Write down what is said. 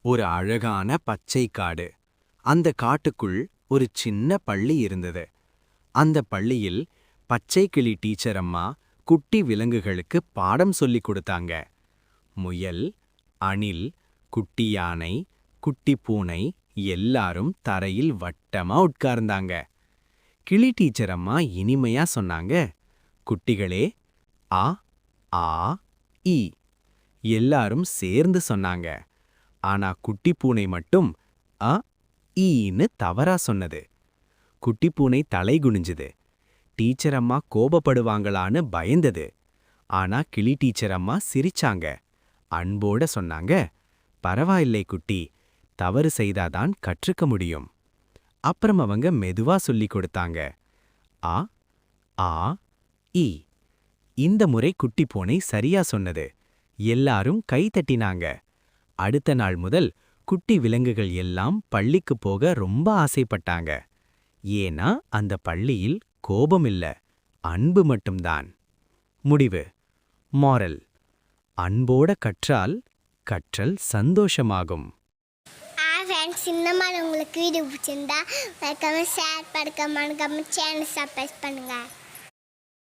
ஒரு அழகான பச்சை காடு. அந்த காட்டுக்குள் ஒரு சின்ன பள்ளி இருந்தது. அந்த பள்ளியில் பச்சை கிளி டீச்சர் அம்மா குட்டி விலங்குகளுக்கு பாடம் சொல்லிக் கொடுத்தாங்க. முயல், அணில், குட்டி யானை, குட்டி பூனை எல்லாரும் தரையில் வட்டமா உட்கார்ந்தாங்க. கிளி டீச்சர் அம்மா இனிமையா சொன்னாங்க, குட்டிகளே, ஆ ஆ ஈ. எல்லாரும் சேர்ந்து சொன்னாங்க. ஆனா குட்டி பூனை மட்டும் அ ஈன்னு தவறா சொன்னது. குட்டி பூனை தலை குனிஞ்சுது. டீச்சர் அம்மா கோபப்படுவாங்களான்னு பயந்தது. ஆனா கிளி டீச்சர் அம்மா சிரிச்சாங்க. அன்போட சொன்னாங்க, பரவாயில்லை குட்டி, தவறு செய்தாதான் கற்றுக்க முடியும். அப்புறம் அவங்க மெதுவா சொல்லிக் கொடுத்தாங்க, ஆ ஆ ஈ. இந்த முறை குட்டி பூனை சரியா சொன்னது. எல்லாரும் கை தட்டினாங்க. அடுத்த நாள் முதல் குட்டி விலங்குகள் எல்லாம் பள்ளிக்கு போக ரொம்ப ஆசைப்பட்டாங்க. ஏன்னா அந்த பள்ளியில் கோபம் இல்ல, அன்பு மட்டும்தான். முடிவு. மாரல்: அன்போட கற்றால் கற்றல் சந்தோஷமாகும். ஃப்ரெண்ட்ஸ், இந்த மாதிரி உங்களுக்கு வீடியோ பிடிச்சிருந்தா மறக்காம ஷேர் பண்ணுங்க, சேனல் சப்ஸ்கிரைப் பண்ணுங்க.